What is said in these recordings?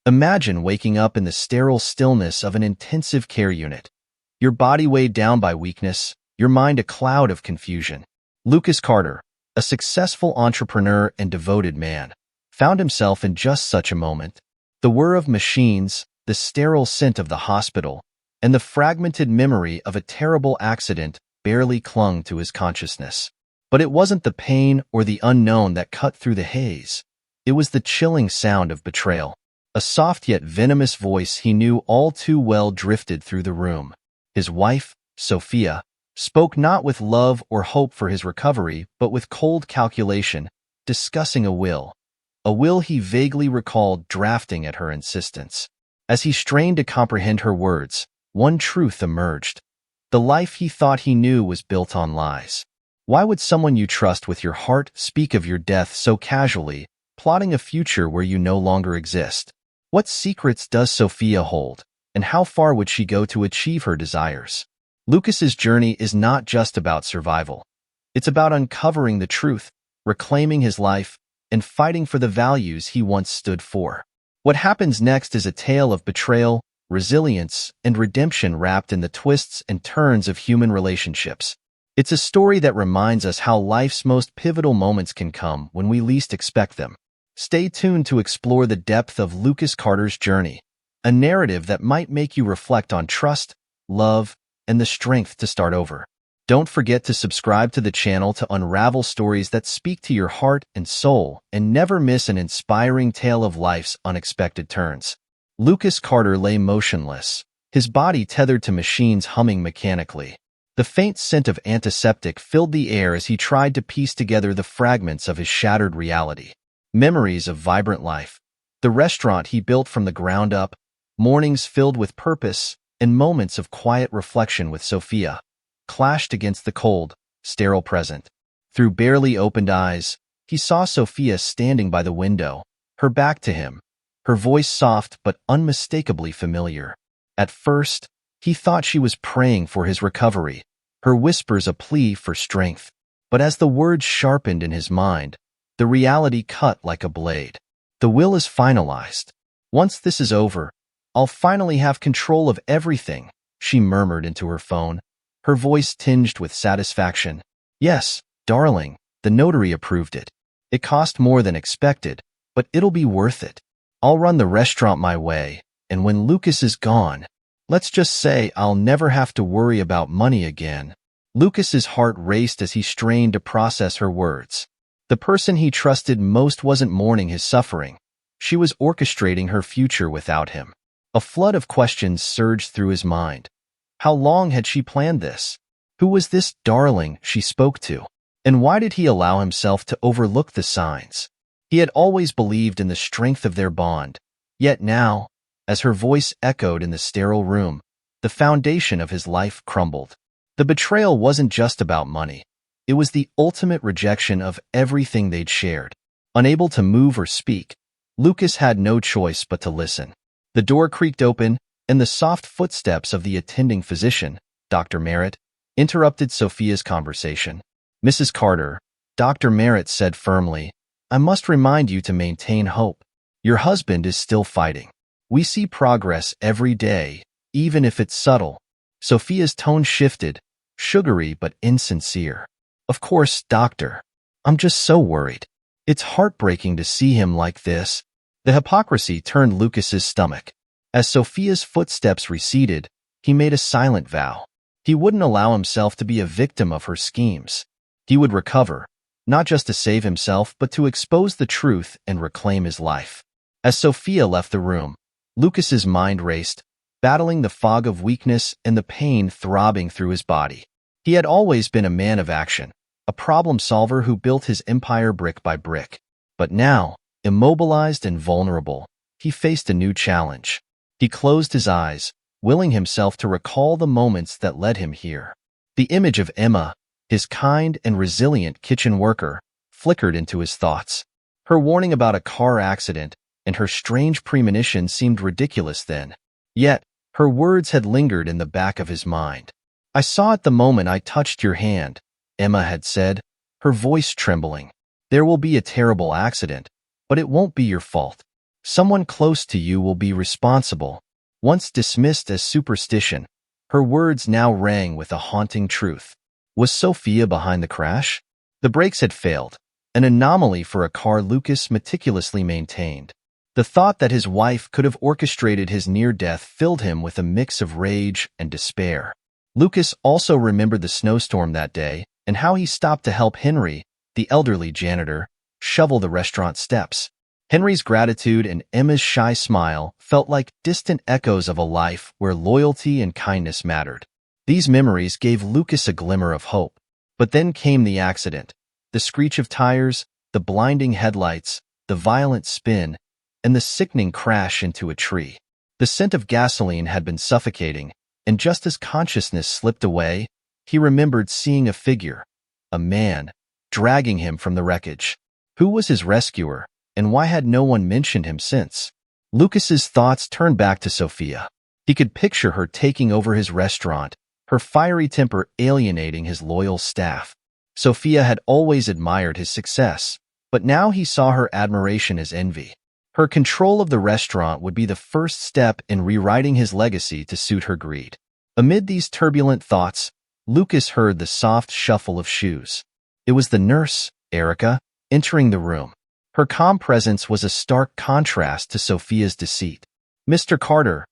Imagine waking up in the sterile stillness of an intensive care unit. Your body weighed down by weakness, your mind a cloud of confusion. Lucas Carter, a successful entrepreneur and devoted man, found himself in just such a moment. The whir of machines, the sterile scent of the hospital, and the fragmented memory of a terrible accident barely clung to his consciousness. But it wasn't the pain or the unknown that cut through the haze. It was the chilling sound of betrayal. A soft yet venomous voice he knew all too well drifted through the room. His wife, Sophia, spoke not with love or hope for his recovery, but with cold calculation, discussing a will he vaguely recalled drafting at her insistence. As he strained to comprehend her words, one truth emerged. The life he thought he knew was built on lies. Why would someone you trust with your heart speak of your death so casually, plotting a future where you no longer exist? What secrets does Sophia hold, and how far would she go to achieve her desires? Lucas's journey is not just about survival. It's about uncovering the truth, reclaiming his life, and fighting for the values he once stood for. What happens next is a tale of betrayal, resilience, and redemption wrapped in the twists and turns of human relationships. It's a story that reminds us how life's most pivotal moments can come when we least expect them. Stay tuned to explore the depth of Lucas Carter's journey, a narrative that might make you reflect on trust, love, and the strength to start over. Don't forget to subscribe to the channel to unravel stories that speak to your heart and soul, and never miss an inspiring tale of life's unexpected turns. Lucas Carter lay motionless, his body tethered to machines humming mechanically. The faint scent of antiseptic filled the air as he tried to piece together the fragments of his shattered reality. Memories of vibrant life, the restaurant he built from the ground up, mornings filled with purpose, and moments of quiet reflection with Sophia, clashed against the cold, sterile present. Through barely opened eyes, he saw Sophia standing by the window, her back to him, her voice soft but unmistakably familiar. At first, he thought she was praying for his recovery, her whispers a plea for strength. But as the words sharpened in his mind, the reality cut like a blade. The will is finalized. Once this is over, I'll finally have control of everything, she murmured into her phone, her voice tinged with satisfaction. Yes, darling, the notary approved it. It cost more than expected, but it'll be worth it. I'll run the restaurant my way, and when Lucas is gone, let's just say I'll never have to worry about money again. Lucas's heart raced as he strained to process her words. The person he trusted most wasn't mourning his suffering. She was orchestrating her future without him. A flood of questions surged through his mind. How long had she planned this? Who was this darling she spoke to? And why did he allow himself to overlook the signs? He had always believed in the strength of their bond. Yet now, as her voice echoed in the sterile room, the foundation of his life crumbled. The betrayal wasn't just about money. It was the ultimate rejection of everything they'd shared. Unable to move or speak, Lucas had no choice but to listen. The door creaked open, and the soft footsteps of the attending physician, Dr. Merritt, interrupted Sophia's conversation. Mrs. Carter, Dr. Merritt said firmly, I must remind you to maintain hope. Your husband is still fighting. We see progress every day, even if it's subtle. Sophia's tone shifted, sugary but insincere. Of course, doctor. I'm just so worried. It's heartbreaking to see him like this. The hypocrisy turned Lucas's stomach. As Sophia's footsteps receded, he made a silent vow. He wouldn't allow himself to be a victim of her schemes. He would recover, not just to save himself, but to expose the truth and reclaim his life. As Sophia left the room, Lucas's mind raced, battling the fog of weakness and the pain throbbing through his body. He had always been a man of action, a problem solver who built his empire brick by brick. But now, immobilized and vulnerable, he faced a new challenge. He closed his eyes, willing himself to recall the moments that led him here. The image of Emma, his kind and resilient kitchen worker, flickered into his thoughts. Her warning about a car accident and her strange premonition seemed ridiculous then. Yet, her words had lingered in the back of his mind. I saw at the moment I touched your hand, Emma had said, her voice trembling. There will be a terrible accident, but it won't be your fault. Someone close to you will be responsible. Once dismissed as superstition, her words now rang with a haunting truth. Was Sophia behind the crash? The brakes had failed, an anomaly for a car Lucas meticulously maintained. The thought that his wife could have orchestrated his near-death filled him with a mix of rage and despair. Lucas also remembered the snowstorm that day and how he stopped to help Henry, the elderly janitor, shovel the restaurant steps. Henry's gratitude and Emma's shy smile felt like distant echoes of a life where loyalty and kindness mattered. These memories gave Lucas a glimmer of hope. But then came the accident. The screech of tires, the blinding headlights, the violent spin, and the sickening crash into a tree. The scent of gasoline had been suffocating, and just as consciousness slipped away, he remembered seeing a figure, a man, dragging him from the wreckage. Who was his rescuer, and why had no one mentioned him since? Lucas's thoughts turned back to Sophia. He could picture her taking over his restaurant, her fiery temper alienating his loyal staff. Sophia had always admired his success, but now he saw her admiration as envy. Her control of the restaurant would be the first step in rewriting his legacy to suit her greed. Amid these turbulent thoughts, Lucas heard the soft shuffle of shoes. It was the nurse, Erica, entering the room. Her calm presence was a stark contrast to Sophia's deceit. "Mr. Carter,"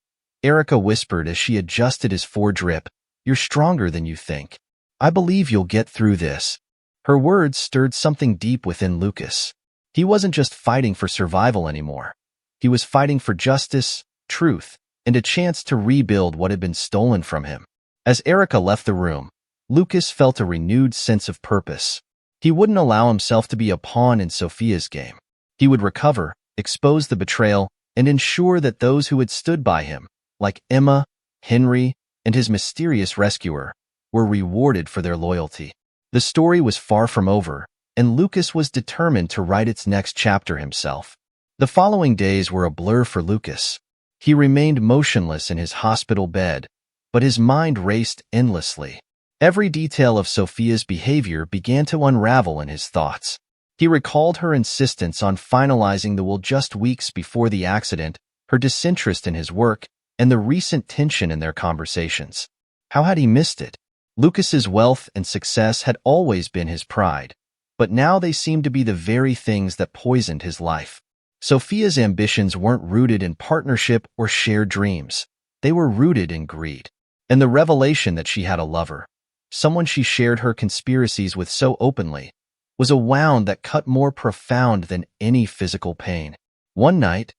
Erica whispered as she adjusted his foredrip, "you're stronger than you think. I believe you'll get through this." Her words stirred something deep within Lucas. He wasn't just fighting for survival anymore. He was fighting for justice, truth, and a chance to rebuild what had been stolen from him. As Erica left the room, Lucas felt a renewed sense of purpose. He wouldn't allow himself to be a pawn in Sophia's game. He would recover, expose the betrayal, and ensure that those who had stood by him, like Emma, Henry, and his mysterious rescuer, were rewarded for their loyalty. The story was far from over, and Lucas was determined to write its next chapter himself. The following days were a blur for Lucas. He remained motionless in his hospital bed, but his mind raced endlessly. Every detail of Sophia's behavior began to unravel in his thoughts. He recalled her insistence on finalizing the will just weeks before the accident, her disinterest in his work, and the recent tension in their conversations. How had he missed it? Lucas's wealth and success had always been his pride, but now they seemed to be the very things that poisoned his life. Sophia's ambitions weren't rooted in partnership or shared dreams. They were rooted in greed, and the revelation that she had a lover, someone she shared her conspiracies with so openly, was a wound that cut more profound than any physical pain. One night,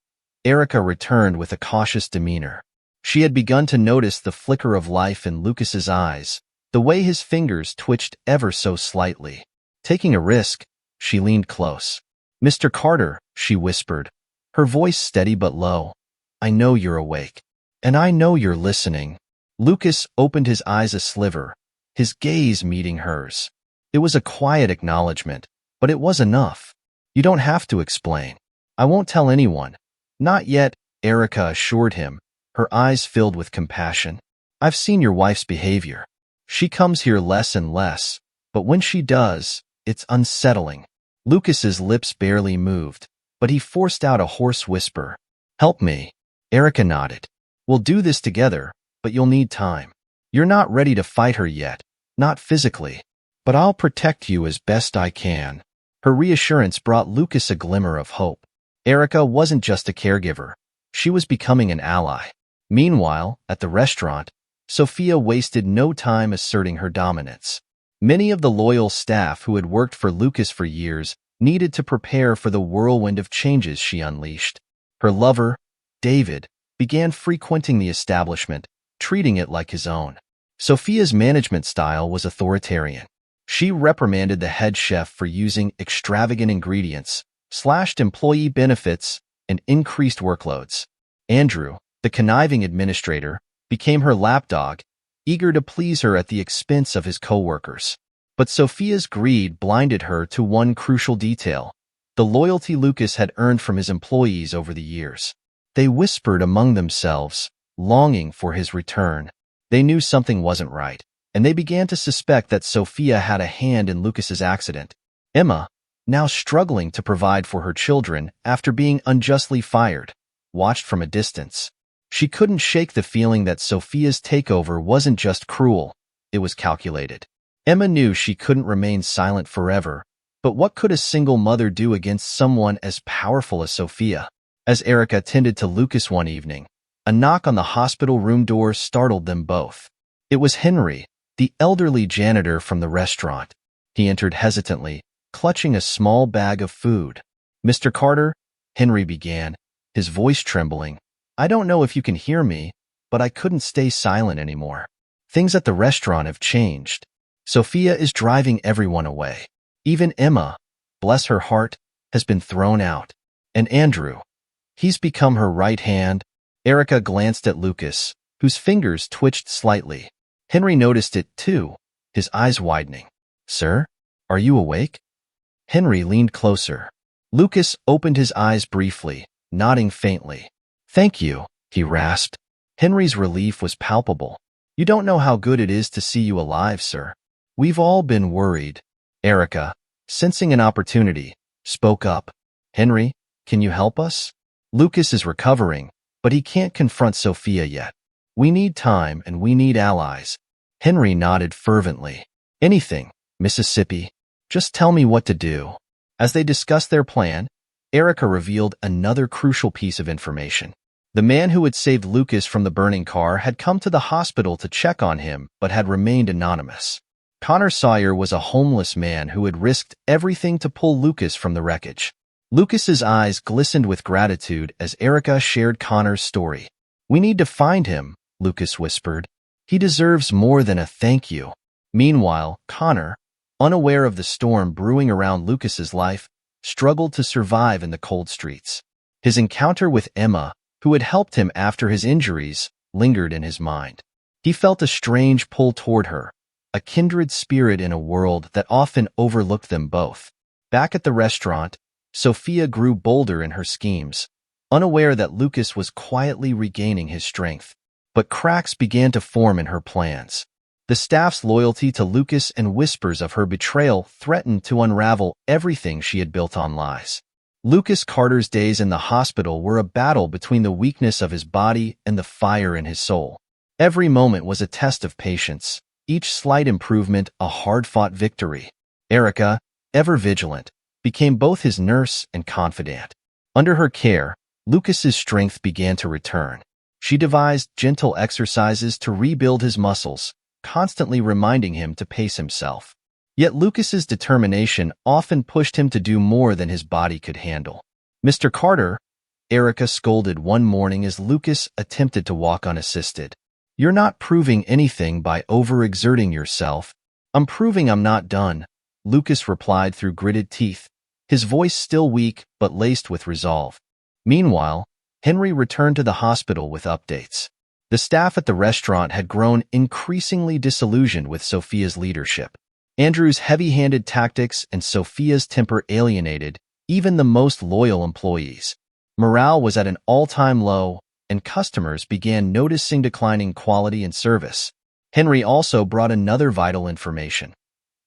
Erica returned with a cautious demeanor. She had begun to notice the flicker of life in Lucas's eyes, the way his fingers twitched ever so slightly. Taking a risk, she leaned close. "Mr. Carter," she whispered, her voice steady but low, "I know you're awake, and I know you're listening." Lucas opened his eyes a sliver, his gaze meeting hers. It was a quiet acknowledgement, but it was enough. "You don't have to explain. I won't tell anyone." "Not yet," Erica assured him, her eyes filled with compassion. "I've seen your wife's behavior. She comes here less and less, but when she does, it's unsettling." Lucas's lips barely moved, but he forced out a hoarse whisper. "Help me." Erica nodded. "We'll do this together, but you'll need time. You're not ready to fight her yet, not physically, but I'll protect you as best I can." Her reassurance brought Lucas a glimmer of hope. Erica wasn't just a caregiver. She was becoming an ally. Meanwhile, at the restaurant, Sophia wasted no time asserting her dominance. Many of the loyal staff who had worked for Lucas for years needed to prepare for the whirlwind of changes she unleashed. Her lover, David, began frequenting the establishment, treating it like his own. Sophia's management style was authoritarian. She reprimanded the head chef for using extravagant ingredients, slashed employee benefits, and increased workloads. Andrew, the conniving administrator, became her lapdog, eager to please her at the expense of his co-workers. But Sophia's greed blinded her to one crucial detail: the loyalty Lucas had earned from his employees over the years. They whispered among themselves, longing for his return. They knew something wasn't right, and they began to suspect that Sophia had a hand in Lucas's accident. Emma, now struggling to provide for her children after being unjustly fired, watched from a distance. She couldn't shake the feeling that Sophia's takeover wasn't just cruel, it was calculated. Emma knew she couldn't remain silent forever, but what could a single mother do against someone as powerful as Sophia? As Erica tended to Lucas one evening, a knock on the hospital room door startled them both. It was Henry, the elderly janitor from the restaurant. He entered hesitantly, clutching a small bag of food. "Mr. Carter," Henry began, his voice trembling, "I don't know if you can hear me, but I couldn't stay silent anymore. Things at the restaurant have changed. Sophia is driving everyone away. Even Emma, bless her heart, has been thrown out. And Andrew, he's become her right hand." Erica glanced at Lucas, whose fingers twitched slightly. Henry noticed it too, his eyes widening. "Sir, are you awake?" Henry leaned closer. Lucas opened his eyes briefly, nodding faintly. "Thank you," he rasped. Henry's relief was palpable. "You don't know how good it is to see you alive, sir. We've all been worried." Erica, sensing an opportunity, spoke up. "Henry, can you help us? Lucas is recovering, but he can't confront Sophia yet. We need time and we need allies." Henry nodded fervently. "Anything, Mississippi. Just tell me what to do." As they discussed their plan, Erica revealed another crucial piece of information. The man who had saved Lucas from the burning car had come to the hospital to check on him but had remained anonymous. Connor Sawyer was a homeless man who had risked everything to pull Lucas from the wreckage. Lucas's eyes glistened with gratitude as Erica shared Connor's story. "We need to find him," Lucas whispered. "He deserves more than a thank you." Meanwhile, Connor, unaware of the storm brewing around Lucas's life, struggled to survive in the cold streets. His encounter with Emma, who had helped him after his injuries, lingered in his mind. He felt a strange pull toward her, a kindred spirit in a world that often overlooked them both. Back at the restaurant, Sophia grew bolder in her schemes, unaware that Lucas was quietly regaining his strength. But cracks began to form in her plans. The staff's loyalty to Lucas and whispers of her betrayal threatened to unravel everything she had built on lies. Lucas Carter's days in the hospital were a battle between the weakness of his body and the fire in his soul. Every moment was a test of patience, each slight improvement a hard-fought victory. Erica, ever vigilant, became both his nurse and confidant. Under her care, Lucas's strength began to return. She devised gentle exercises to rebuild his muscles, constantly reminding him to pace himself. Yet Lucas's determination often pushed him to do more than his body could handle. "Mr. Carter," Erica scolded one morning as Lucas attempted to walk unassisted. "You're not proving anything by overexerting yourself." "I'm proving I'm not done," Lucas replied through gritted teeth, his voice still weak but laced with resolve. Meanwhile, Henry returned to the hospital with updates. The staff at the restaurant had grown increasingly disillusioned with Sophia's leadership. Andrew's heavy-handed tactics and Sophia's temper alienated even the most loyal employees. Morale was at an all-time low, and customers began noticing declining quality and service. Henry also brought another vital information.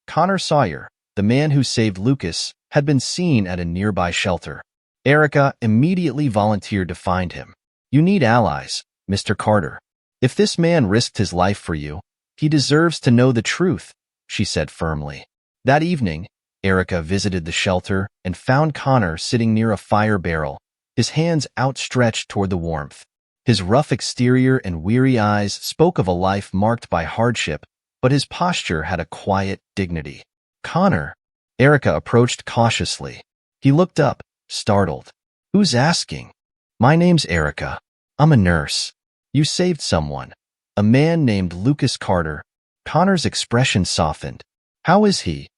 Connor Sawyer, the man who saved Lucas, had been seen at a nearby shelter. Erica immediately volunteered to find him. "You need allies, Mr. Carter. If this man risked his life for you, he deserves to know the truth," she said firmly. That evening, Erica visited the shelter and found Connor sitting near a fire barrel, his hands outstretched toward the warmth. His rough exterior and weary eyes spoke of a life marked by hardship, but his posture had a quiet dignity. "Connor," Erica approached cautiously. He looked up, startled. "Who's asking?" "My name's Erica. I'm a nurse. You saved someone, a man named Lucas Carter." Connor's expression softened. "How is he?"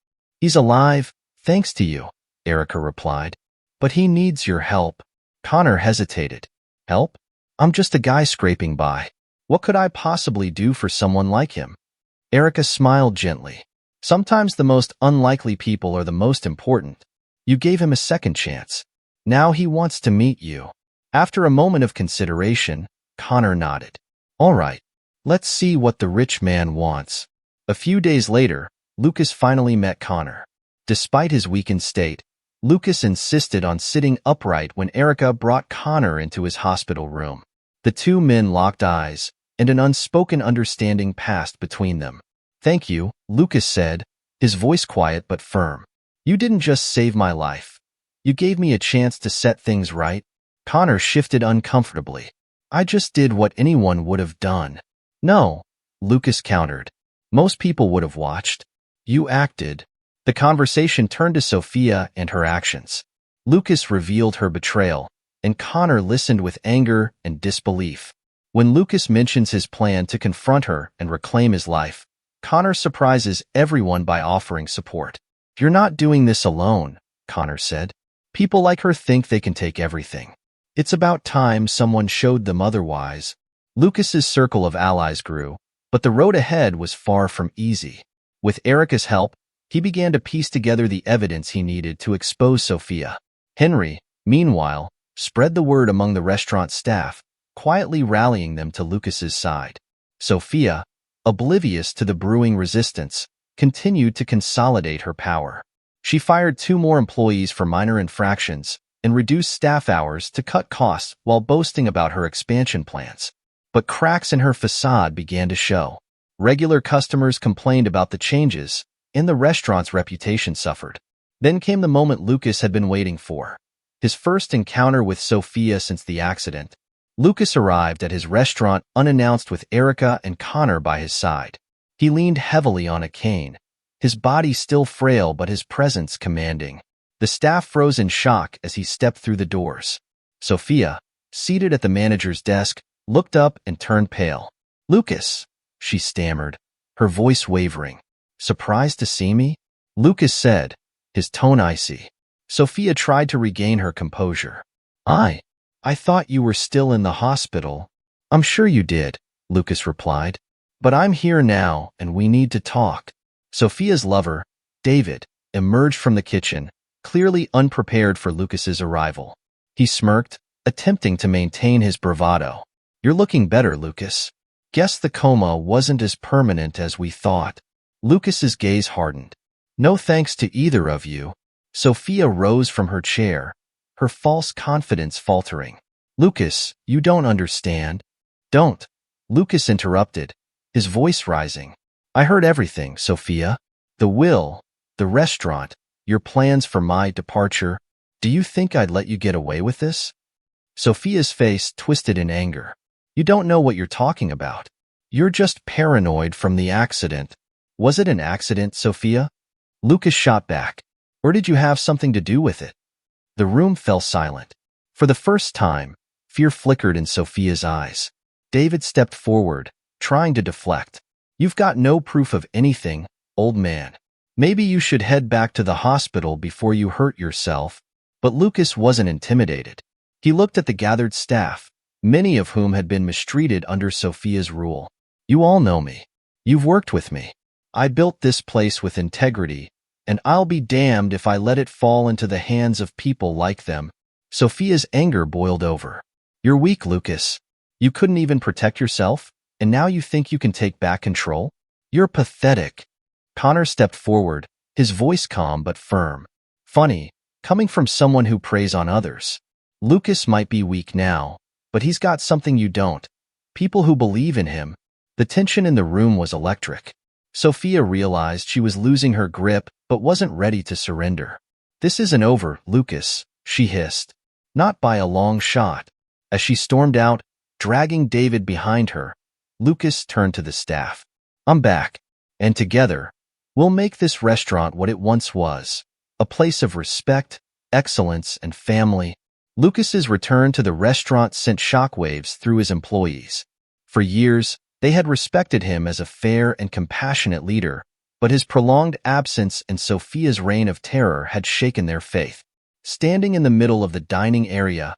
"He's alive, thanks to you," Erica replied. "But he needs your help." Connor hesitated. "Help? I'm just a guy scraping by. What could I possibly do for someone like him?" Erica smiled gently. "Sometimes the most unlikely people are the most important. You gave him a second chance. Now he wants to meet you." After a moment of consideration, Connor nodded. "All right, let's see what the rich man wants." A few days later, Lucas finally met Connor. Despite his weakened state, Lucas insisted on sitting upright when Erica brought Connor into his hospital room. The two men locked eyes, and an unspoken understanding passed between them. "Thank you," Lucas said, his voice quiet but firm. "You didn't just save my life. You gave me a chance to set things right." Connor shifted uncomfortably. "I just did what anyone would have done." "No," Lucas countered. "Most people would have watched. You acted." The conversation turned to Sophia and her actions. Lucas revealed her betrayal, and Connor listened with anger and disbelief. When Lucas mentions his plan to confront her and reclaim his life, Connor surprises everyone by offering support. "You're not doing this alone," Connor said. "People like her think they can take everything. It's about time someone showed them otherwise." Lucas's circle of allies grew, but the road ahead was far from easy. With Erica's help, he began to piece together the evidence he needed to expose Sophia. Henry, meanwhile, spread the word among the restaurant staff, quietly rallying them to Lucas's side. Sophia, oblivious to the brewing resistance, continued to consolidate her power. She fired 2 more employees for minor infractions and reduced staff hours to cut costs while boasting about her expansion plans. But cracks in her facade began to show. Regular customers complained about the changes, and the restaurant's reputation suffered. Then came the moment Lucas had been waiting for. His first encounter with Sophia since the accident. Lucas arrived at his restaurant unannounced with Erica and Connor by his side. He leaned heavily on a cane, his body still frail but his presence commanding. The staff froze in shock as he stepped through the doors. Sophia, seated at the manager's desk, looked up and turned pale. "Lucas," she stammered, her voice wavering. "Surprised to see me?" Lucas said, his tone icy. Sophia tried to regain her composure. I thought you were still in the hospital." "I'm sure you did," Lucas replied. "But I'm here now, and we need to talk." Sophia's lover, David, emerged from the kitchen, clearly unprepared for Lucas's arrival. He smirked, attempting to maintain his bravado. "You're looking better, Lucas. Guess the coma wasn't as permanent as we thought." Lucas's gaze hardened. "No thanks to either of you." Sophia rose from her chair, her false confidence faltering. "Lucas, you don't understand." "Don't," Lucas interrupted, his voice rising. "I heard everything, Sophia. The will, the restaurant, your plans for my departure. Do you think I'd let you get away with this?" Sophia's face twisted in anger. "You don't know what you're talking about. You're just paranoid from the accident." "Was it an accident, Sophia?" Lucas shot back. "Or did you have something to do with it?" The room fell silent. For the first time, fear flickered in Sophia's eyes. David stepped forward, trying to deflect. "You've got no proof of anything, old man. Maybe you should head back to the hospital before you hurt yourself." But Lucas wasn't intimidated. He looked at the gathered staff, many of whom had been mistreated under Sophia's rule. "You all know me. You've worked with me. I built this place with integrity, and I'll be damned if I let it fall into the hands of people like them." Sophia's anger boiled over. "You're weak, Lucas. You couldn't even protect yourself, and now you think you can take back control? You're pathetic." Connor stepped forward, his voice calm but firm. "Funny, coming from someone who preys on others. Lucas might be weak now, but he's got something you don't. People who believe in him." The tension in the room was electric. Sophia realized she was losing her grip but wasn't ready to surrender. "This isn't over, Lucas," she hissed. "Not by a long shot." As she stormed out, dragging David behind her, Lucas turned to the staff. "I'm back, and together, we'll make this restaurant what it once was, a place of respect, excellence, and family." Lucas's return to the restaurant sent shockwaves through his employees. For years, they had respected him as a fair and compassionate leader, but his prolonged absence and Sophia's reign of terror had shaken their faith. Standing in the middle of the dining area,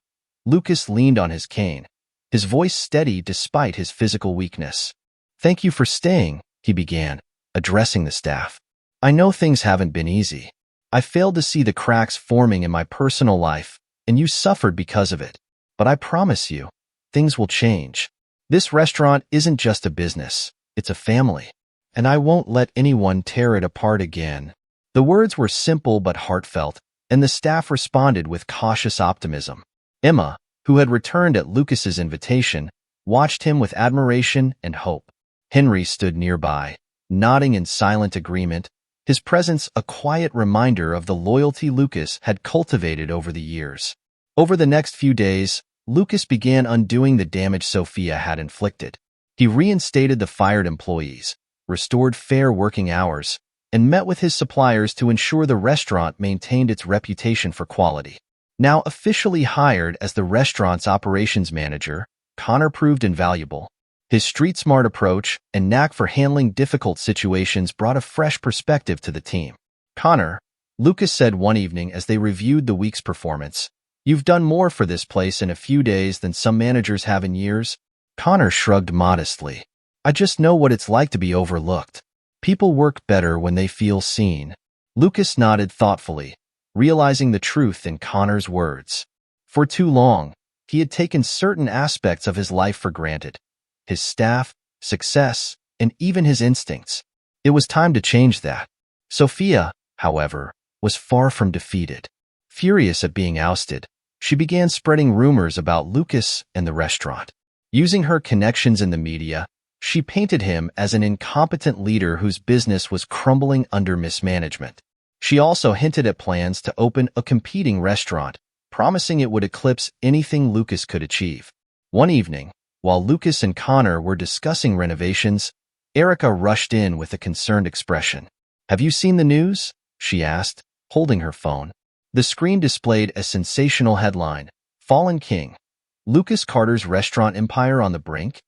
Lucas leaned on his cane, his voice steady despite his physical weakness. "Thank you for staying," he began, addressing the staff. "I know things haven't been easy. I failed to see the cracks forming in my personal life, and you suffered because of it. But I promise you, things will change. This restaurant isn't just a business, it's a family, and I won't let anyone tear it apart again." The words were simple but heartfelt, and the staff responded with cautious optimism. Emma, who had returned at Lucas's invitation, watched him with admiration and hope. Henry stood nearby, nodding in silent agreement, his presence a quiet reminder of the loyalty Lucas had cultivated over the years. Over the next few days, Lucas began undoing the damage Sophia had inflicted. He reinstated the fired employees, restored fair working hours, and met with his suppliers to ensure the restaurant maintained its reputation for quality. Now officially hired as the restaurant's operations manager, Connor proved invaluable. His street-smart approach and knack for handling difficult situations brought a fresh perspective to the team. "Connor," Lucas said one evening as they reviewed the week's performance, "you've done more for this place in a few days than some managers have in years." Connor shrugged modestly. "I just know what it's like to be overlooked. People work better when they feel seen." Lucas nodded thoughtfully, realizing the truth in Connor's words. For too long, he had taken certain aspects of his life for granted. His staff, success, and even his instincts. It was time to change that. Sophia, however, was far from defeated. Furious at being ousted, she began spreading rumors about Lucas and the restaurant. Using her connections in the media, she painted him as an incompetent leader whose business was crumbling under mismanagement. She also hinted at plans to open a competing restaurant, promising it would eclipse anything Lucas could achieve. One evening, while Lucas and Connor were discussing renovations, Erica rushed in with a concerned expression. "Have you seen the news?" she asked, holding her phone. The screen displayed a sensational headline, "Fallen King, Lucas Carter's restaurant empire on the brink?"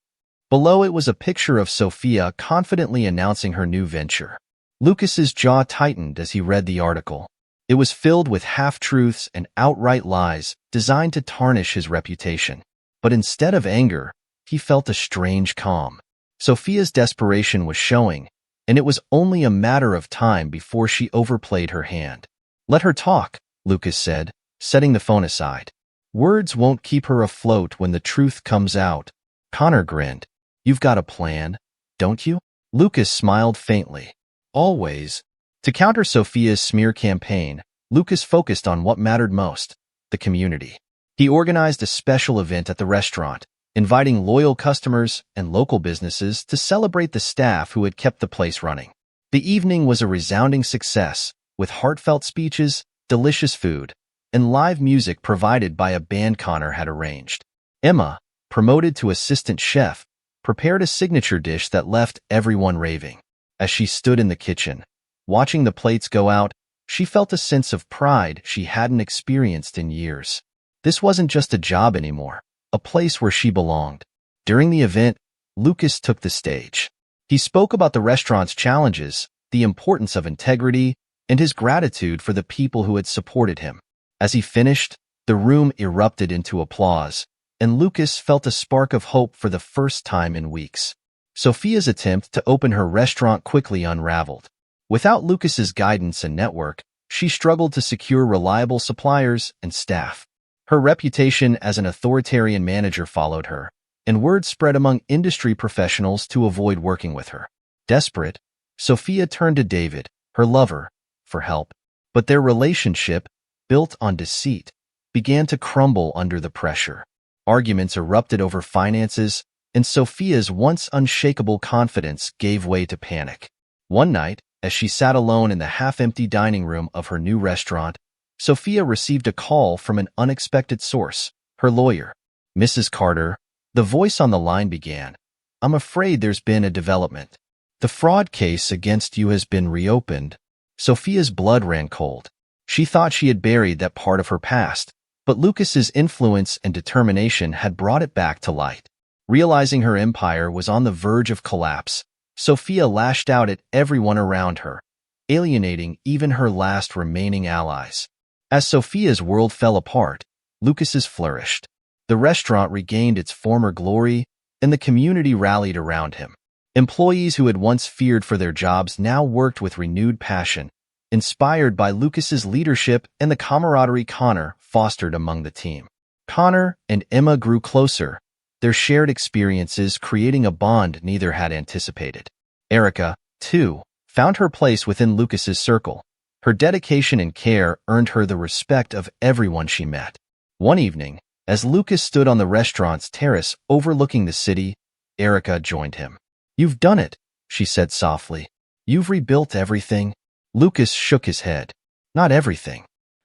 Below it was a picture of Sophia confidently announcing her new venture. Lucas's jaw tightened as he read the article. It was filled with half-truths and outright lies designed to tarnish his reputation. But instead of anger, he felt a strange calm. Sophia's desperation was showing, and it was only a matter of time before she overplayed her hand. "Let her talk," Lucas said, setting the phone aside. "Words won't keep her afloat when the truth comes out." Connor grinned. "You've got a plan, don't you?" Lucas smiled faintly. "Always." To counter Sophia's smear campaign, Lucas focused on what mattered most, the community. He organized a special event at the restaurant, inviting loyal customers and local businesses to celebrate the staff who had kept the place running. The evening was a resounding success, with heartfelt speeches, delicious food, and live music provided by a band Connor had arranged. Emma, promoted to assistant chef, prepared a signature dish that left everyone raving. As she stood in the kitchen, watching the plates go out, she felt a sense of pride she hadn't experienced in years. This wasn't just a job anymore, a place where she belonged. During the event, Lucas took the stage. He spoke about the restaurant's challenges, the importance of integrity, and his gratitude for the people who had supported him. As he finished, the room erupted into applause, and Lucas felt a spark of hope for the first time in weeks. Sophia's attempt to open her restaurant quickly unraveled. Without Lucas's guidance and network, she struggled to secure reliable suppliers and staff. Her reputation as an authoritarian manager followed her, and word spread among industry professionals to avoid working with her. Desperate, Sophia turned to David, her lover, for help. But their relationship, built on deceit, began to crumble under the pressure. Arguments erupted over finances, and Sophia's once unshakable confidence gave way to panic. One night, as she sat alone in the half-empty dining room of her new restaurant, Sophia received a call from an unexpected source, her lawyer. "Mrs. Carter," the voice on the line began, "I'm afraid there's been a development. The fraud case against you has been reopened." Sophia's blood ran cold. She thought she had buried that part of her past, but Lucas's influence and determination had brought it back to light. Realizing her empire was on the verge of collapse, Sophia lashed out at everyone around her, alienating even her last remaining allies. As Sophia's world fell apart, Lucas's flourished. The restaurant regained its former glory, and the community rallied around him. Employees who had once feared for their jobs now worked with renewed passion, inspired by Lucas's leadership and the camaraderie Connor fostered among the team. Connor and Emma grew closer, their shared experiences creating a bond neither had anticipated. Erica, too, found her place within Lucas's circle, Her dedication and care earned her the respect of everyone she met. One evening, as Lucas stood on the restaurant's terrace overlooking the city, Erica joined him. "You've done it," she said softly. "You've rebuilt everything." Lucas shook his head. "Not everything,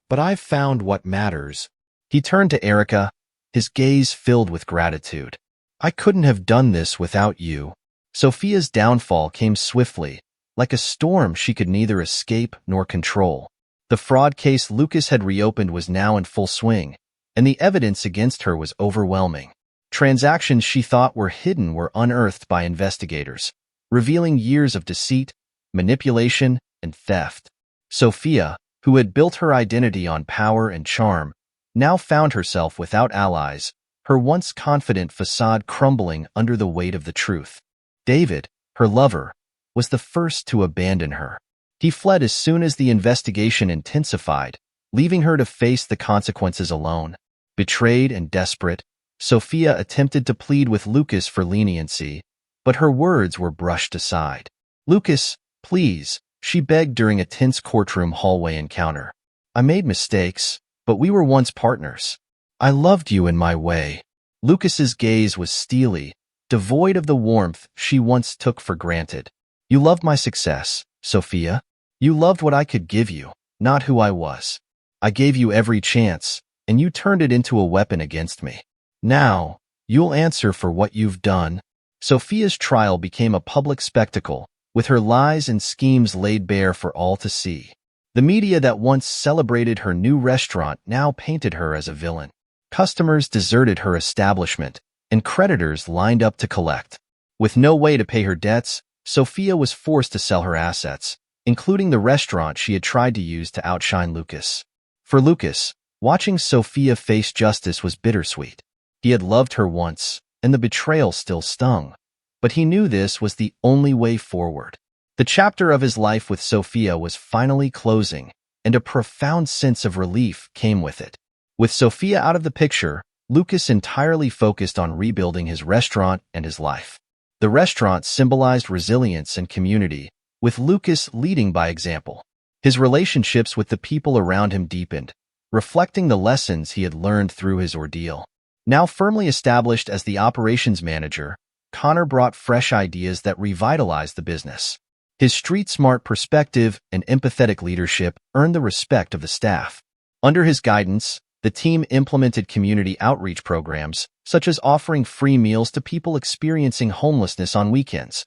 but I've found what matters." He turned to Erica, his gaze filled with gratitude. "I couldn't have done this without you." Sophia's downfall came swiftly, like a storm she could neither escape nor control. The fraud case Lucas had reopened was now in full swing, and the evidence against her was overwhelming. Transactions she thought were hidden were unearthed by investigators, revealing years of deceit, manipulation, and theft. Sophia, who had built her identity on power and charm, now found herself without allies, her once confident facade crumbling under the weight of the truth. David, her lover, was the first to abandon her. He fled as soon as the investigation intensified, leaving her to face the consequences alone. Betrayed and desperate, Sophia attempted to plead with Lucas for leniency, but her words were brushed aside. "Lucas, please," she begged during a tense courtroom hallway encounter. "I made mistakes, but we were once partners. I loved you in my way." Lucas's gaze was steely, devoid of the warmth she once took for granted. "You loved my success, Sophia. You loved what I could give you, not who I was. I gave you every chance, and you turned it into a weapon against me. Now, you'll answer for what you've done." Sophia's trial became a public spectacle, with her lies and schemes laid bare for all to see. The media that once celebrated her new restaurant now painted her as a villain. Customers deserted her establishment, and creditors lined up to collect. With no way to pay her debts, Sophia was forced to sell her assets, including the restaurant she had tried to use to outshine Lucas. For Lucas, watching Sophia face justice was bittersweet. He had loved her once, and the betrayal still stung. But he knew this was the only way forward. The chapter of his life with Sophia was finally closing, and a profound sense of relief came with it. With Sophia out of the picture, Lucas entirely focused on rebuilding his restaurant and his life. The restaurant symbolized resilience and community, with Lucas leading by example. His relationships with the people around him deepened, reflecting the lessons he had learned through his ordeal. Now firmly established as the operations manager, Connor brought fresh ideas that revitalized the business. His street-smart perspective and empathetic leadership earned the respect of the staff. Under his guidance, the team implemented community outreach programs, such as offering free meals to people experiencing homelessness on weekends,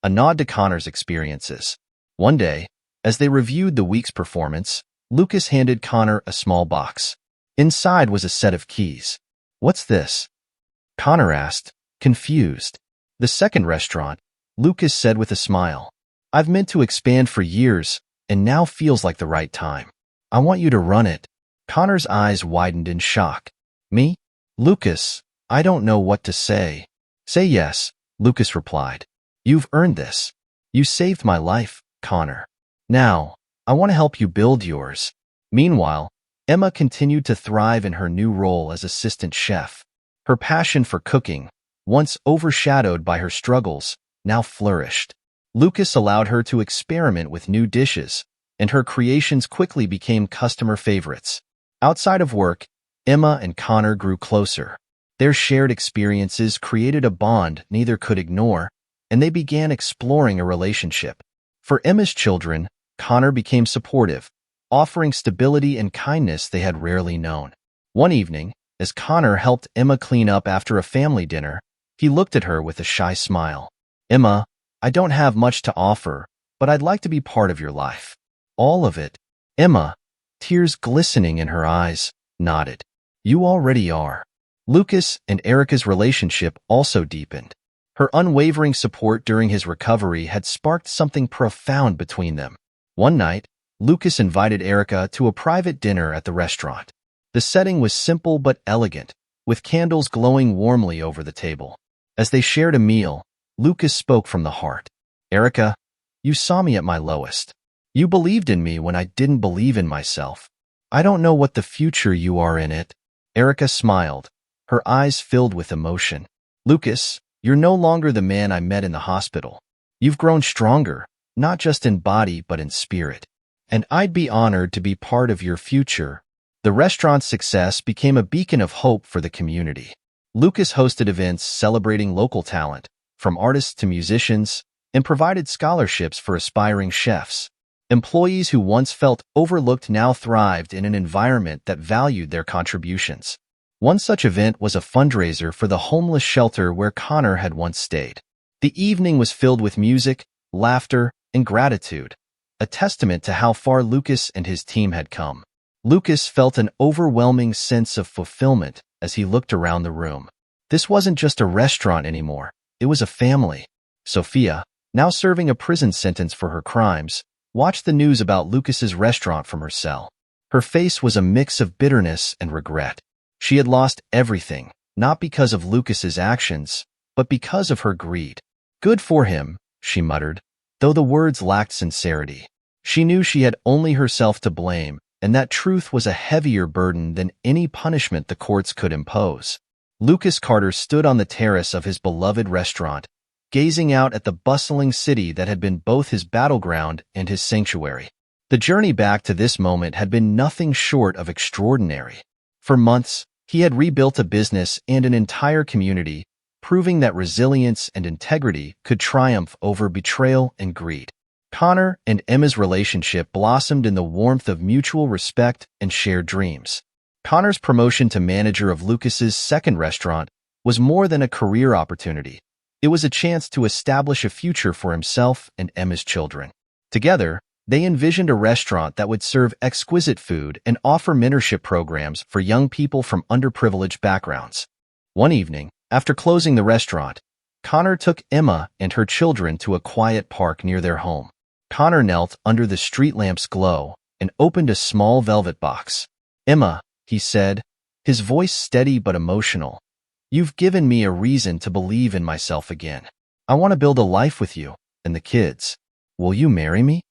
a nod to Connor's experiences. One day, as they reviewed the week's performance, Lucas handed Connor a small box. Inside was a set of keys. "What's this?" Connor asked, confused. "The second restaurant," Lucas said with a smile. "I've meant to expand for years, and now feels like the right time. I want you to run it." Connor's eyes widened in shock. "Me? Lucas, I don't know what to say." "Say yes," Lucas replied. "You've earned this. You saved my life, Connor. Now, I want to help you build yours." Meanwhile, Emma continued to thrive in her new role as assistant chef. Her passion for cooking, once overshadowed by her struggles, now flourished. Lucas allowed her to experiment with new dishes, and her creations quickly became customer favorites. Outside of work, Emma and Connor grew closer. Their shared experiences created a bond neither could ignore, and they began exploring a relationship. For Emma's children, Connor became supportive, offering stability and kindness they had rarely known. One evening, as Connor helped Emma clean up after a family dinner, he looked at her with a shy smile. "Emma, I don't have much to offer, but I'd like to be part of your life." "All of it." Emma, tears glistening in her eyes, nodded. "You already are." Lucas and Erica's relationship also deepened. Her unwavering support during his recovery had sparked something profound between them. One night, Lucas invited Erica to a private dinner at the restaurant. The setting was simple but elegant, with candles glowing warmly over the table. As they shared a meal, Lucas spoke from the heart. "Erica, you saw me at my lowest. You believed in me when I didn't believe in myself. I don't know what the future you are in it." Erica smiled, her eyes filled with emotion. "Lucas, you're no longer the man I met in the hospital. You've grown stronger, not just in body but in spirit. and I'd be honored to be part of your future. The restaurant's success became a beacon of hope for the community. Lucas hosted events celebrating local talent, from artists to musicians, and provided scholarships for aspiring chefs. Employees who once felt overlooked now thrived in an environment that valued their contributions. One such event was a fundraiser for the homeless shelter where Connor had once stayed. The evening was filled with music, laughter, and gratitude, a testament to how far Lucas and his team had come. Lucas felt an overwhelming sense of fulfillment as he looked around the room. This wasn't just a restaurant anymore, it was a family. Sophia, now serving a prison sentence for her crimes, watched the news about Lucas's restaurant from her cell. Her face was a mix of bitterness and regret. She had lost everything, not because of Lucas's actions, but because of her greed. "Good for him," she muttered, though the words lacked sincerity. She knew she had only herself to blame, and that truth was a heavier burden than any punishment the courts could impose. Lucas Carter stood on the terrace of his beloved restaurant, gazing out at the bustling city that had been both his battleground and his sanctuary. The journey back to this moment had been nothing short of extraordinary. For months, he had rebuilt a business and an entire community, proving that resilience and integrity could triumph over betrayal and greed. Connor and Emma's relationship blossomed in the warmth of mutual respect and shared dreams. Connor's promotion to manager of Lucas's second restaurant was more than a career opportunity. It was a chance to establish a future for himself and Emma's children. Together, they envisioned a restaurant that would serve exquisite food and offer mentorship programs for young people from underprivileged backgrounds. One evening, after closing the restaurant, Connor took Emma and her children to a quiet park near their home. Connor knelt under the street lamp's glow and opened a small velvet box. "Emma," he said, his voice steady but emotional, "you've given me a reason to believe in myself again. I want to build a life with you and the kids. Will you marry me?"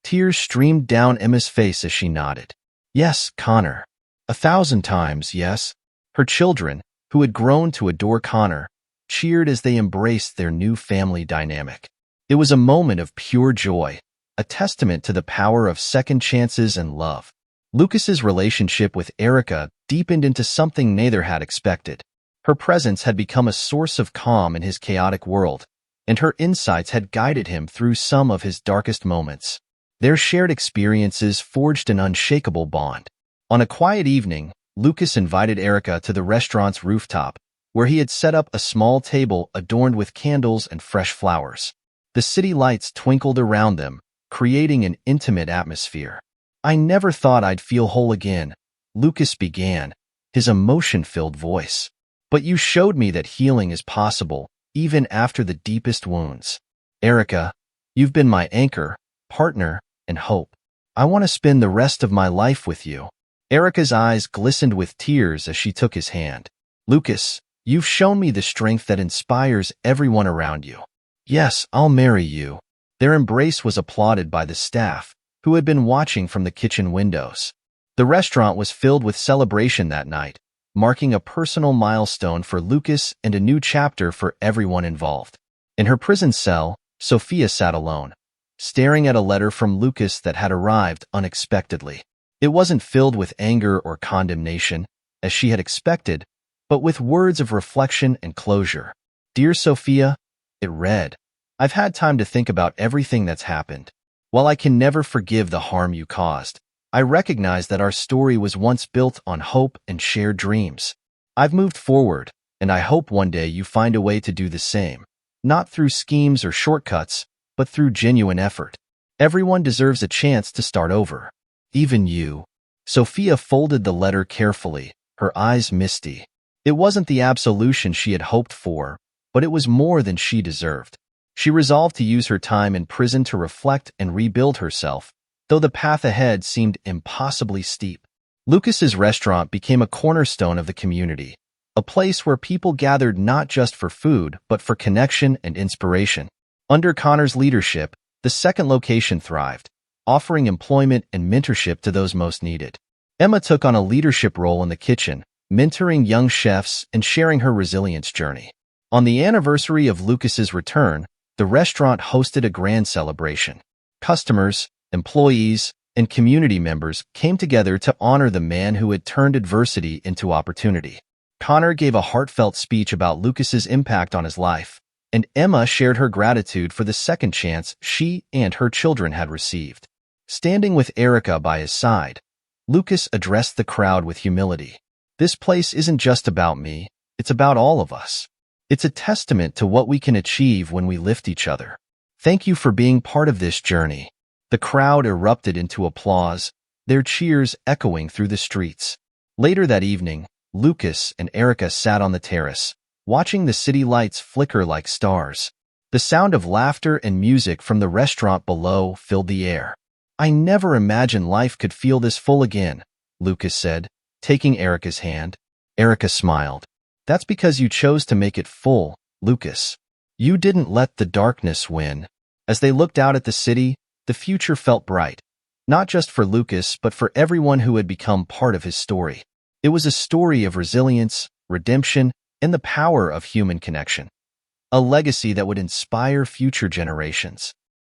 Tears streamed down Emma's face as she nodded. "Yes, Connor. 1,000 times, yes." Her children, who had grown to adore Connor, cheered as they embraced their new family dynamic. It was a moment of pure joy, a testament to the power of second chances and love. Lucas's relationship with Erica deepened into something neither had expected. Her presence had become a source of calm in his chaotic world, and her insights had guided him through some of his darkest moments. Their shared experiences forged an unshakable bond. On a quiet evening, Lucas invited Erica to the restaurant's rooftop, where he had set up a small table adorned with candles and fresh flowers. The city lights twinkled around them, creating an intimate atmosphere. "I never thought I'd feel whole again," Lucas began, his emotion-filled voice. "But you showed me that healing is possible, even after the deepest wounds. Erica, you've been my anchor, partner, and hope. I want to spend the rest of my life with you." Erica's eyes glistened with tears as she took his hand. "Lucas, you've shown me the strength that inspires everyone around you. Yes, I'll marry you." Their embrace was applauded by the staff, who had been watching from the kitchen windows. The restaurant was filled with celebration that night, marking a personal milestone for Lucas and a new chapter for everyone involved. In her prison cell, Sophia sat alone, staring at a letter from Lucas that had arrived unexpectedly. It wasn't filled with anger or condemnation, as she had expected, but with words of reflection and closure. "Dear Sophia," it read, "I've had time to think about everything that's happened. While I can never forgive the harm you caused, I recognize that our story was once built on hope and shared dreams. I've moved forward, and I hope one day you find a way to do the same, not through schemes or shortcuts, but through genuine effort. Everyone deserves a chance to start over. Even you." Sophia folded the letter carefully, her eyes misty. It wasn't the absolution she had hoped for, but it was more than she deserved. She resolved to use her time in prison to reflect and rebuild herself, though the path ahead seemed impossibly steep. Lucas's restaurant became a cornerstone of the community, a place where people gathered not just for food, but for connection and inspiration. Under Connor's leadership, the second location thrived, offering employment and mentorship to those most needed. Emma took on a leadership role in the kitchen, mentoring young chefs and sharing her resilience journey. On the anniversary of Lucas's return, the restaurant hosted a grand celebration. Customers, employees, and community members came together to honor the man who had turned adversity into opportunity. Connor gave a heartfelt speech about Lucas's impact on his life, and Emma shared her gratitude for the second chance she and her children had received. Standing with Erica by his side, Lucas addressed the crowd with humility. This place isn't just about me, it's about all of us. It's a testament to what we can achieve when we lift each other. Thank you for being part of this journey. The crowd erupted into applause, their cheers echoing through the streets. Later that evening, Lucas and Erica sat on the terrace, watching the city lights flicker like stars. The sound of laughter and music from the restaurant below filled the air. I never imagined life could feel this full again, Lucas said, taking Erica's hand. Erica smiled. That's because you chose to make it full, Lucas. You didn't let the darkness win. As they looked out at the city, the future felt bright, not just for Lucas, but for everyone who had become part of his story. It was a story of resilience, redemption, and the power of human connection. A legacy that would inspire future generations.